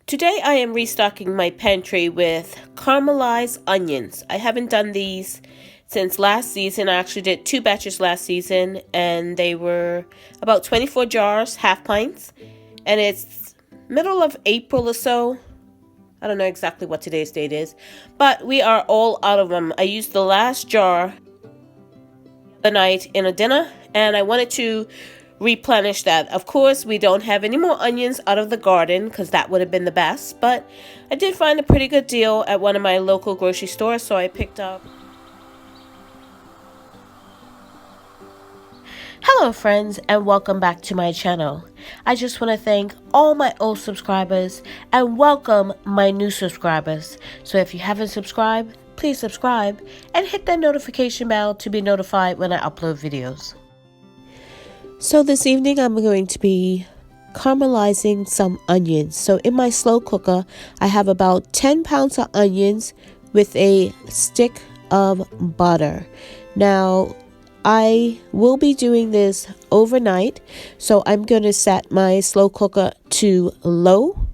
Today I am restocking my pantry with caramelized onions. I haven't done these since last season. I actually did 2 batches last season and they were about 24 jars, half pints. And it's middle of April or so. I don't know exactly what today's date is, but we are all out of them. I used the last jar the night in a dinner and I wanted to replenish that. Of course, we don't have any more onions out of the garden because that would have been the best, but I did find a pretty good deal at one of my local grocery stores, so I picked up. Hello friends, and welcome back to my channel. I just want to thank all my old subscribers and welcome my new subscribers. So if you haven't subscribed, please subscribe and hit that notification bell to be notified when I upload videos. So this evening I'm going to be caramelizing some onions. So in my slow cooker I have about 10 pounds of onions with a stick of butter. Now I will be doing this overnight, so I'm going to set my slow cooker to low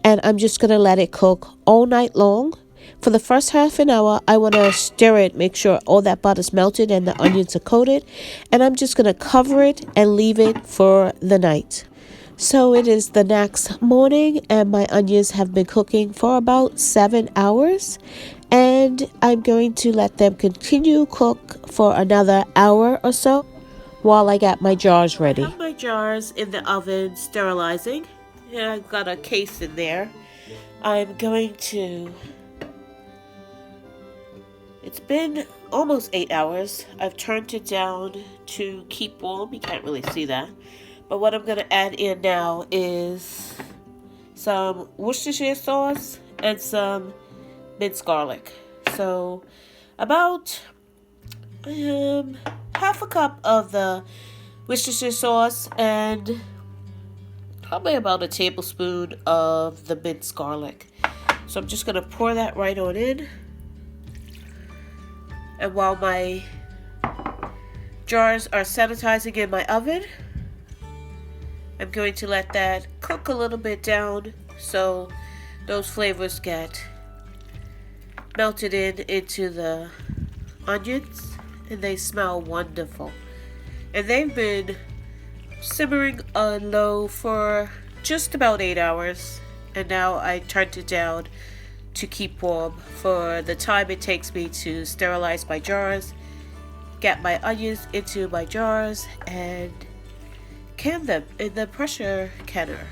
and I'm just going to let it cook all night long. For the first half an hour, I want to stir it, make sure all that butter's melted and the onions are coated. And I'm just going to cover it and leave it for the night. So it is the next morning and my onions have been cooking for about 7 hours. And I'm going to let them continue cook for another hour or so while I get my jars ready. I have my jars in the oven sterilizing. And I've got a case in there. I'm going to... It's been almost 8 hours. I've turned it down to keep warm. You can't really see that. But what I'm going to add in now is some Worcestershire sauce and some minced garlic. So about half a cup of the Worcestershire sauce and probably about a tablespoon of the minced garlic. So I'm just going to pour that right on in. And while my jars are sanitizing in my oven, I'm going to let that cook a little bit down so those flavors get melted into the onions and they smell wonderful. And they've been simmering on low for just about 8 hours, and now I turned it down to keep warm for the time it takes me to sterilize my jars, get my onions into my jars, and can them in the pressure canner.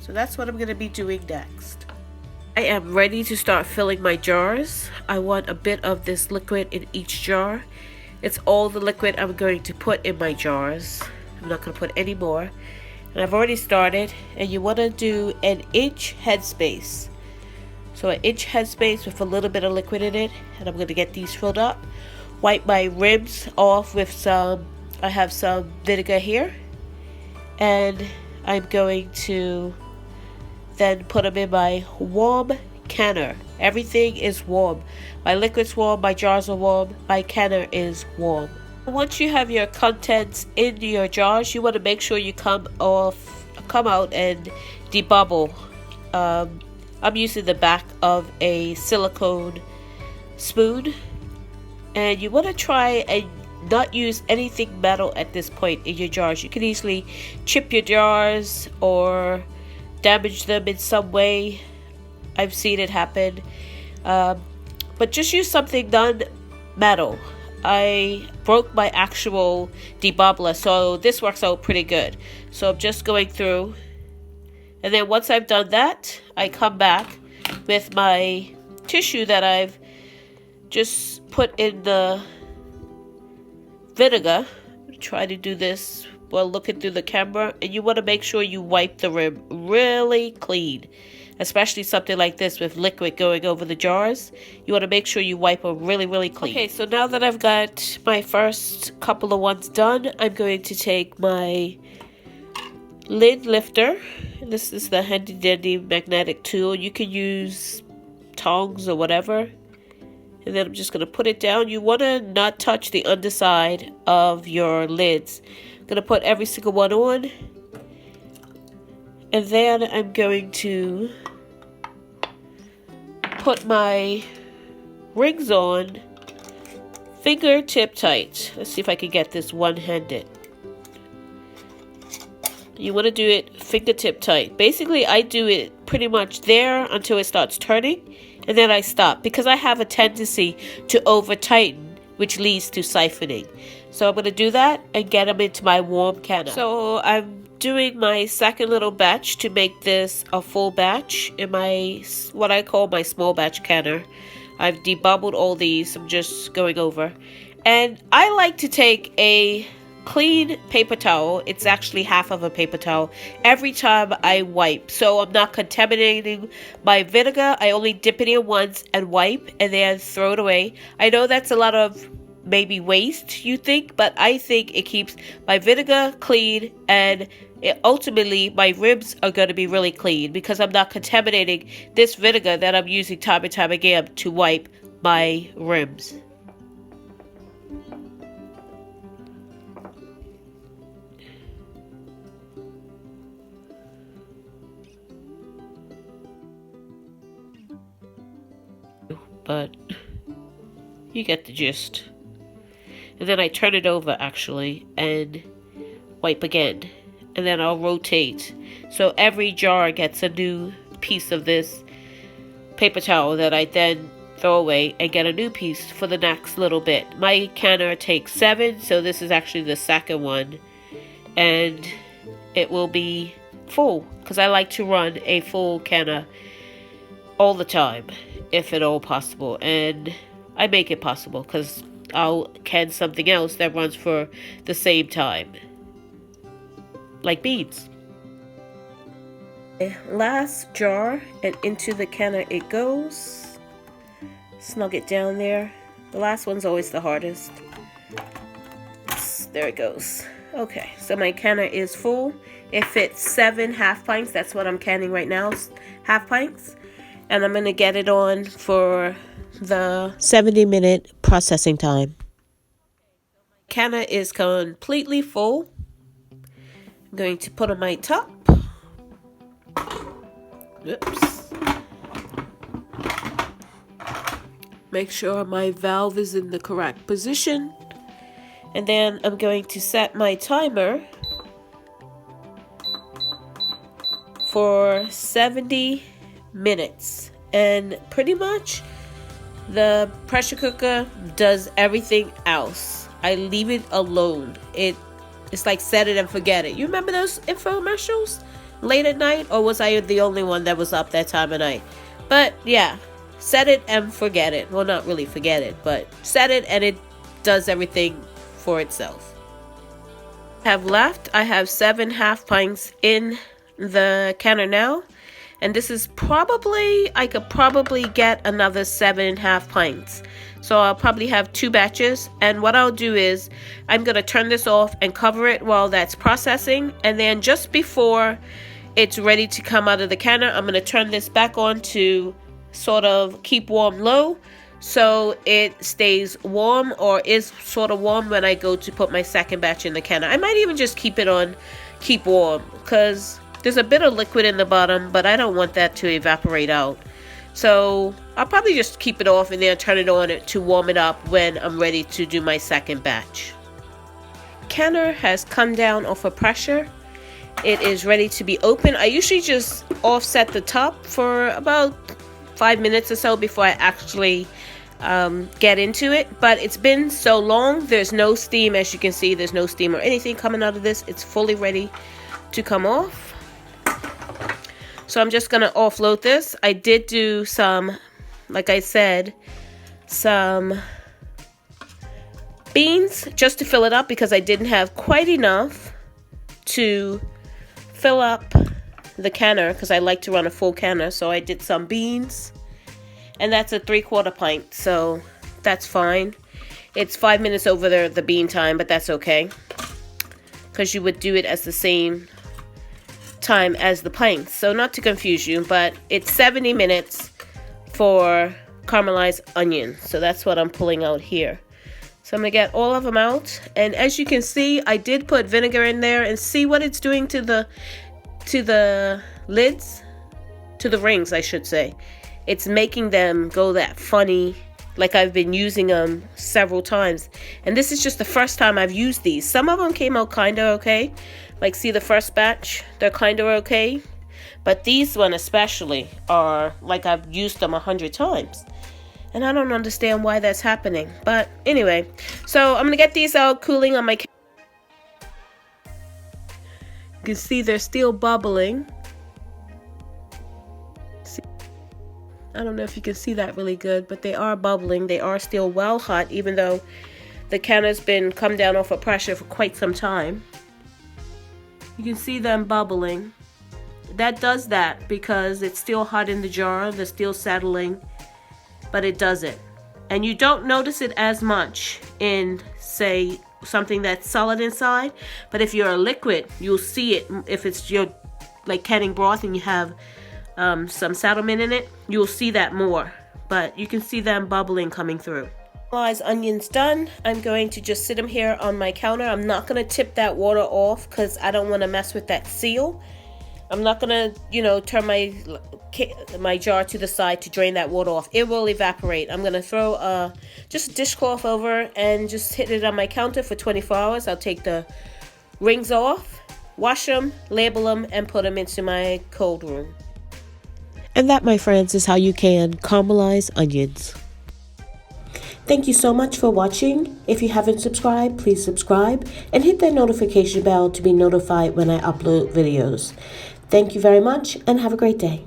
So that's what I'm going to be doing next. I am ready to start filling my jars. I want a bit of this liquid in each jar. It's all the liquid I'm going to put in my jars. I'm not going to put any more. And I've already started, and you want to do an inch headspace. So an inch headspace with a little bit of liquid in it, and I'm going to get these filled up. Wipe my rims off with I have some vinegar here, and I'm going to then put them in my warm canner. Everything is warm. My liquid's warm, my jars are warm, my canner is warm. Once you have your contents in your jars, you want to make sure you come out and debubble. I'm using the back of a silicone spoon, and you want to try and not use anything metal at this point in your jars. You can easily chip your jars or damage them in some way. I've seen it happen, but just use something non-metal. I broke my actual debubbler, so this works out pretty good. So I'm just going through. And then once I've done that, I come back with my tissue that I've just put in the vinegar. Try to do this while looking through the camera. And you want to make sure you wipe the rim really clean. Especially something like this with liquid going over the jars. You want to make sure you wipe them really, really clean. Okay, so now that I've got my first couple of ones done, I'm going to take my lid lifter. This is the handy dandy magnetic tool. You can use tongs or whatever. And then I'm just going to put it down. You want to not touch the underside of your lids. I'm going to put every single one on. And then I'm going to put my rings on fingertip tight. Let's see if I can get this one-handed. You want to do it fingertip tight. Basically, I do it pretty much there until it starts turning, and then I stop because I have a tendency to over-tighten, which leads to siphoning. So I'm going to do that and get them into my warm canner. So I'm doing my second little batch to make this a full batch in my, what I call my small batch canner. I've debubbled all these. I'm just going over. And I like to take a clean paper towel. It's actually half of a paper towel every time I wipe. So I'm not contaminating my vinegar. I only dip it in once and wipe and then throw it away. I know that's a lot of maybe waste, you think, but I think it keeps my vinegar clean, and ultimately my ribs are going to be really clean because I'm not contaminating this vinegar that I'm using time and time again to wipe my ribs. But you get the gist. And then I turn it over actually and wipe again. And then I'll rotate. So every jar gets a new piece of this paper towel that I then throw away and get a new piece for the next little bit. My canner takes 7, so this is actually the second one. And it will be full because I like to run a full canner all the time, if at all possible. And I make it possible because I'll can something else that runs for the same time, like beans. Last jar, and into the canner it goes. Snug it down there. The last one's always the hardest. There it goes. Okay, so my canner is full. It fits 7 half pints. That's what I'm canning right now, half pints. And I'm gonna get it on for the 70-minute processing time. Canner is completely full. I'm going to put on my top. Oops. Make sure my valve is in the correct position. And then I'm going to set my timer for 70 minutes. And pretty much the pressure cooker does everything else. I leave it alone. It's like set it and forget it. You remember those infomercials late at night? Or was I the only one that was up that time of night? But yeah, set it and forget it. Well, not really forget it, but set it and it does everything for itself. I have 7 half pints in the canner now. And this is probably, I could probably get another 7 half pints. So I'll probably have 2 batches. And what I'll do is I'm going to turn this off and cover it while that's processing. And then just before it's ready to come out of the canner, I'm going to turn this back on to sort of keep warm low, so it stays warm, or is sort of warm when I go to put my second batch in the canner. I might even just keep it on keep warm because there's a bit of liquid in the bottom, but I don't want that to evaporate out. So I'll probably just keep it off and then turn it on to warm it up when I'm ready to do my second batch. Canner has come down off of pressure. It is ready to be open. I usually just offset the top for about 5 minutes or so before I actually get into it. But it's been so long, there's no steam. As you can see, there's no steam or anything coming out of this. It's fully ready to come off. So I'm just going to offload this. I did do some, like I said, some beans just to fill it up because I didn't have quite enough to fill up the canner because I like to run a full canner. So I did some beans, and that's a 3/4 pint, so that's fine. It's 5 minutes over the bean time, but that's okay because you would do it as the same time as the pints. So not to confuse you, but it's 70 minutes for caramelized onion. So that's what I'm pulling out here. So I'm gonna get all of them out, and as you can see, I did put vinegar in there, and see what it's doing to the lids, to the rings, I should say. it's making them go that funny, like I've been using them several times. And this is just the first time I've used these. Some of them came out kind of okay. Like, see the first batch? They're kind of okay. But these one especially are like I've used them 100 times. And I don't understand why that's happening. But anyway, so I'm going to get these out cooling on my... You can see they're still bubbling. I don't know if you can see that really good, but they are bubbling. They are still well hot, even though the counter's been come down off of pressure for quite some time. You can see them bubbling. That does that because it's still hot in the jar. They're still settling, but it does it. And you don't notice it as much in, say, something that's solid inside. But if you're a liquid, you'll see it. If it's your, like, canning broth and you have some settlement in it, you'll see that more. But you can see them bubbling coming through. Caramelized onions done. I'm going to just sit them here on my counter. I'm not going to tip that water off because I don't want to mess with that seal. I'm not going to, you know, turn my jar to the side to drain that water off. It will evaporate. I'm going to throw just a dishcloth over and just hit it on my counter for 24 hours. I'll take the rings off, wash them, label them, and put them into my cold room. And that, my friends, is how you can caramelize onions. Thank you so much for watching. If you haven't subscribed, please subscribe and hit that notification bell to be notified when I upload videos. Thank you very much and have a great day.